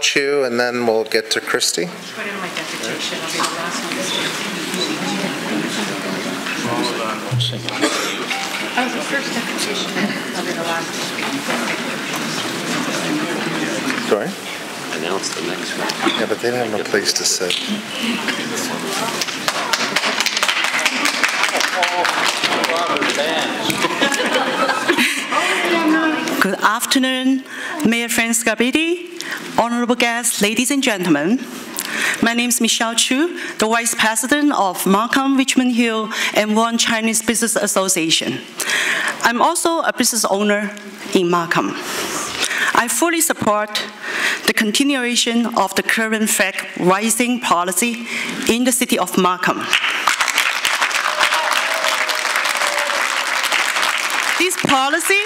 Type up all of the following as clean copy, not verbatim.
Chu, and then we'll get to Christy. Put in my deputation. I'll be the last one. Oh, the first deputation. I'll be the last one. Sorry? Announce the next one. Yeah, but they don't have no place to sit. Good afternoon, Mayor Frank Scarpetti, honorable guests, ladies and gentlemen. My name is Michelle Chu, the Vice President of Markham, Richmond Hill, and One Chinese Business Association. I'm also a business owner in Markham. I fully support the continuation of the current flag raising policy in the city of Markham. This policy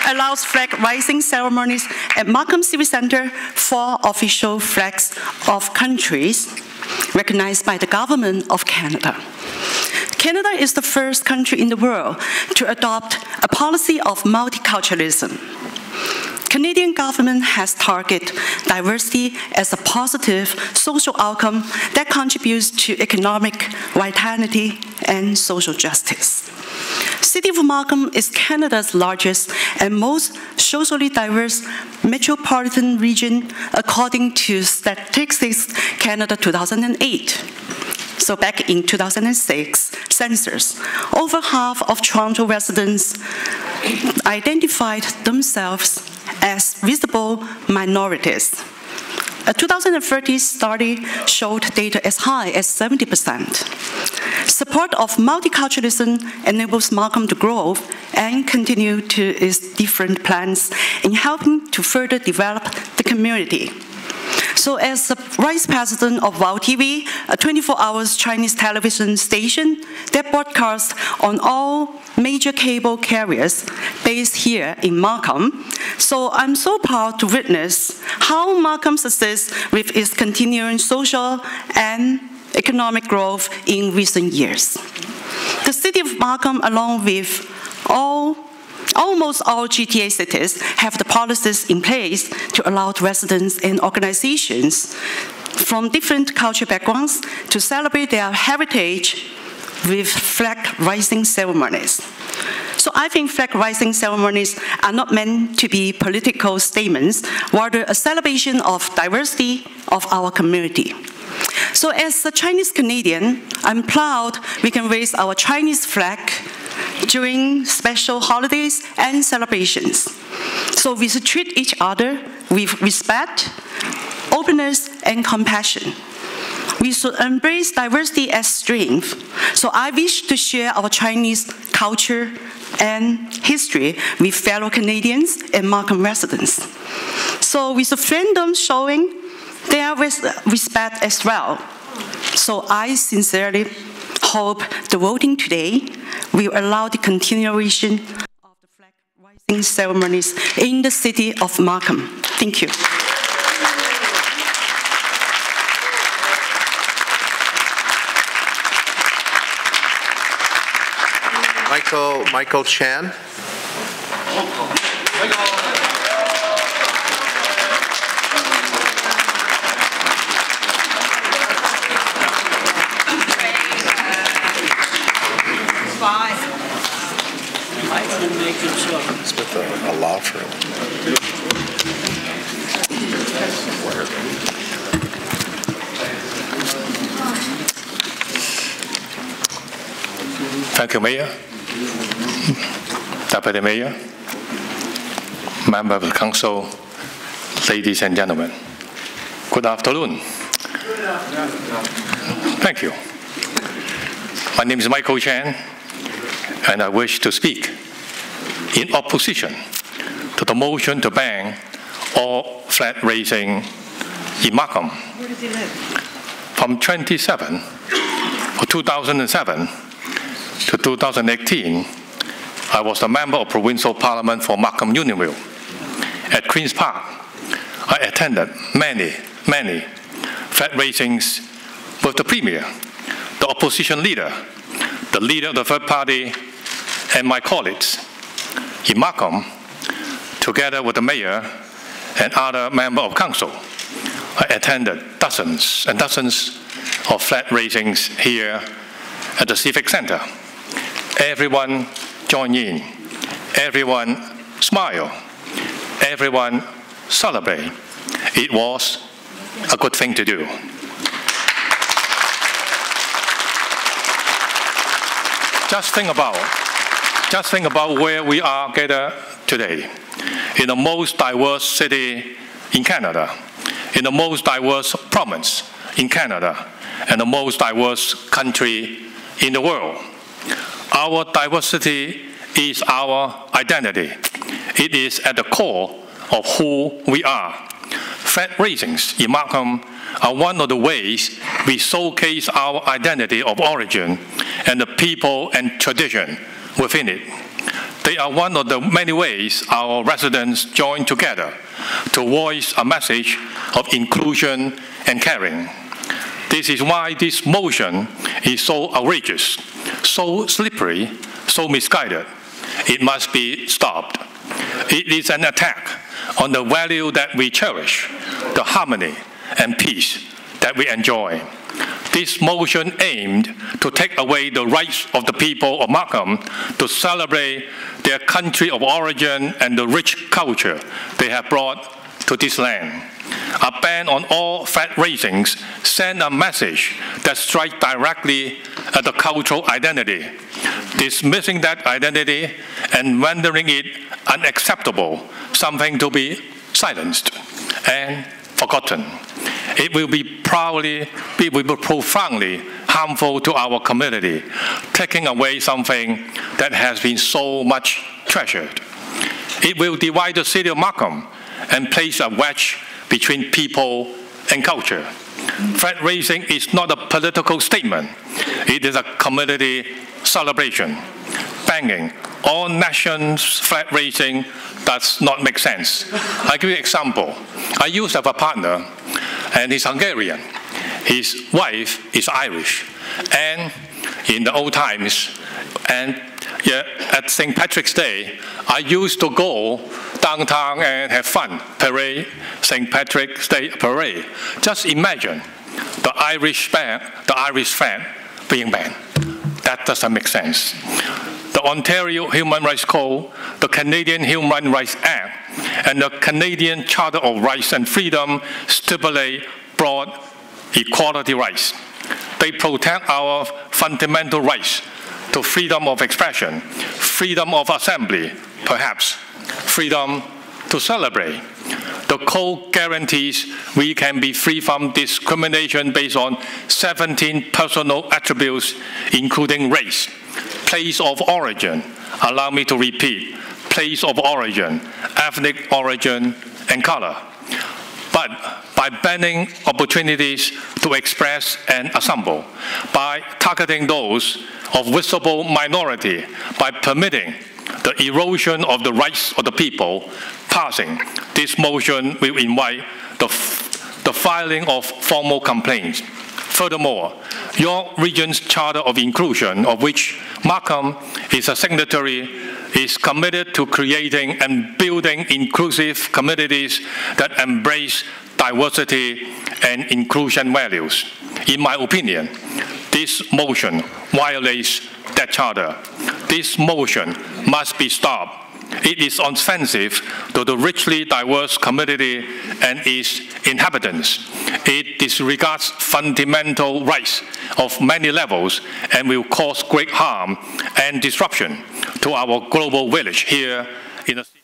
allows flag raising ceremonies at Markham Civic Center for official flags of countries recognized by the government of Canada. Canada is the first country in the world to adopt a policy of multiculturalism. Canadian government has targeted diversity as a positive social outcome that contributes to economic vitality and social justice. City of Markham is Canada's largest and most socially diverse metropolitan region according to Statistics Canada 2008. So back in 2006 census, over half of Toronto residents identified themselves as visible minorities. A 2013 study showed data as high as 70%. Support of multiculturalism enables Markham to grow and continue to its different plans in helping to further develop the community. So as the Vice President of WOW TV, a 24-hour Chinese television station that broadcasts on all major cable carriers based here in Markham, so I'm so proud to witness how Markham succeeds with its continuing social and economic growth in recent years. The city of Markham, along with almost all GTA cities, have the policies in place to allow residents and organizations from different cultural backgrounds to celebrate their heritage with flag-raising ceremonies. So I think flag-raising ceremonies are not meant to be political statements, rather a celebration of diversity of our community. So as a Chinese Canadian, I'm proud we can raise our Chinese flag during special holidays and celebrations. So we should treat each other with respect, openness, and compassion. We should embrace diversity as strength. So I wish to share our Chinese culture and history with fellow Canadians and Markham residents. So with a freedom showing their respect as well. So I sincerely hope the voting today will allow the continuation of the flag raising ceremonies in the city of Markham. Thank you. Michael Chan. It's with a law firm. Thank you, Mayor, Deputy Mayor, Member of the Council, ladies and gentlemen. Good afternoon. Thank you. My name is Michael Chan, and I wish to speak in opposition to the motion to ban all flag raising in Markham. Where does he live? From 2007 to 2018, I was a member of Provincial Parliament for Markham Unionville. At Queen's Park, I attended many flag raisings with the Premier, the opposition leader, the leader of the third party, and my colleagues. In Markham, together with the Mayor and other members of Council, I attended dozens and dozens of flag raisings here at the Civic Center. Everyone joined in, everyone smiled, everyone celebrated. It was a good thing to do. Just think about where we are gathered today, in the most diverse city in Canada, in the most diverse province in Canada, and the most diverse country in the world. Our diversity is our identity. It is at the core of who we are. Flag raisings in Markham are one of the ways we showcase our identity of origin and the people and tradition within it. They are one of the many ways our residents join together to voice a message of inclusion and caring. This is why this motion is so outrageous, so slippery, so misguided. It must be stopped. It is an attack on the value that we cherish, the harmony and peace that we enjoy. This motion aimed to take away the rights of the people of Markham to celebrate their country of origin and the rich culture they have brought to this land. A ban on all flag raisings sends a message that strikes directly at the cultural identity, dismissing that identity and rendering it unacceptable, something to be silenced and forgotten. It will be profoundly harmful to our community, taking away something that has been so much treasured. It will divide the city of Markham and place a wedge between people and culture. Flag raising is not a political statement. It is a community celebration. Banning all nations flag raising does not make sense. I'll give you an example. I used to have a partner, and he's Hungarian. His wife is Irish. And in the old times, and at St. Patrick's Day, I used to go downtown and have fun, parade, St. Patrick's Day parade. Just imagine the Irish flag being banned. That doesn't make sense. The Ontario Human Rights Code, the Canadian Human Rights Act, and the Canadian Charter of Rights and Freedom stipulate broad equality rights. They protect our fundamental rights to freedom of expression, freedom of assembly, perhaps freedom to celebrate. The code guarantees we can be free from discrimination based on 17 personal attributes, including race, place of origin, allow me to repeat, place of origin, ethnic origin, and color. But by banning opportunities to express and assemble, by targeting those of visible minority, by permitting the erosion of the rights of the people, passing this motion will invite the filing of formal complaints. Furthermore, your region's Charter of Inclusion, of which Markham is a signatory, is committed to creating and building inclusive communities that embrace diversity and inclusion values. In my opinion, this motion violates that charter. This motion must be stopped. It is offensive to the richly diverse community and its inhabitants. It disregards fundamental rights of many levels and will cause great harm and disruption to our global village here in the city.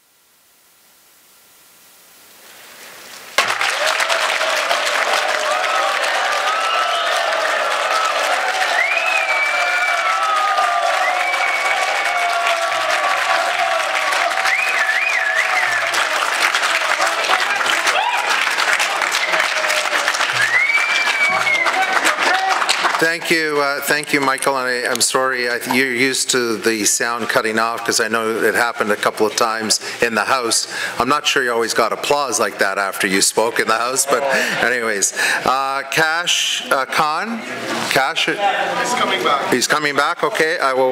Thank you, Michael, and I'm sorry, you're used to the sound cutting off because I know it happened a couple of times in the House. I'm not sure you always got applause like that after you spoke in the House, but anyways. Kash Khan? Kash? He's coming back. He's coming back, okay. I will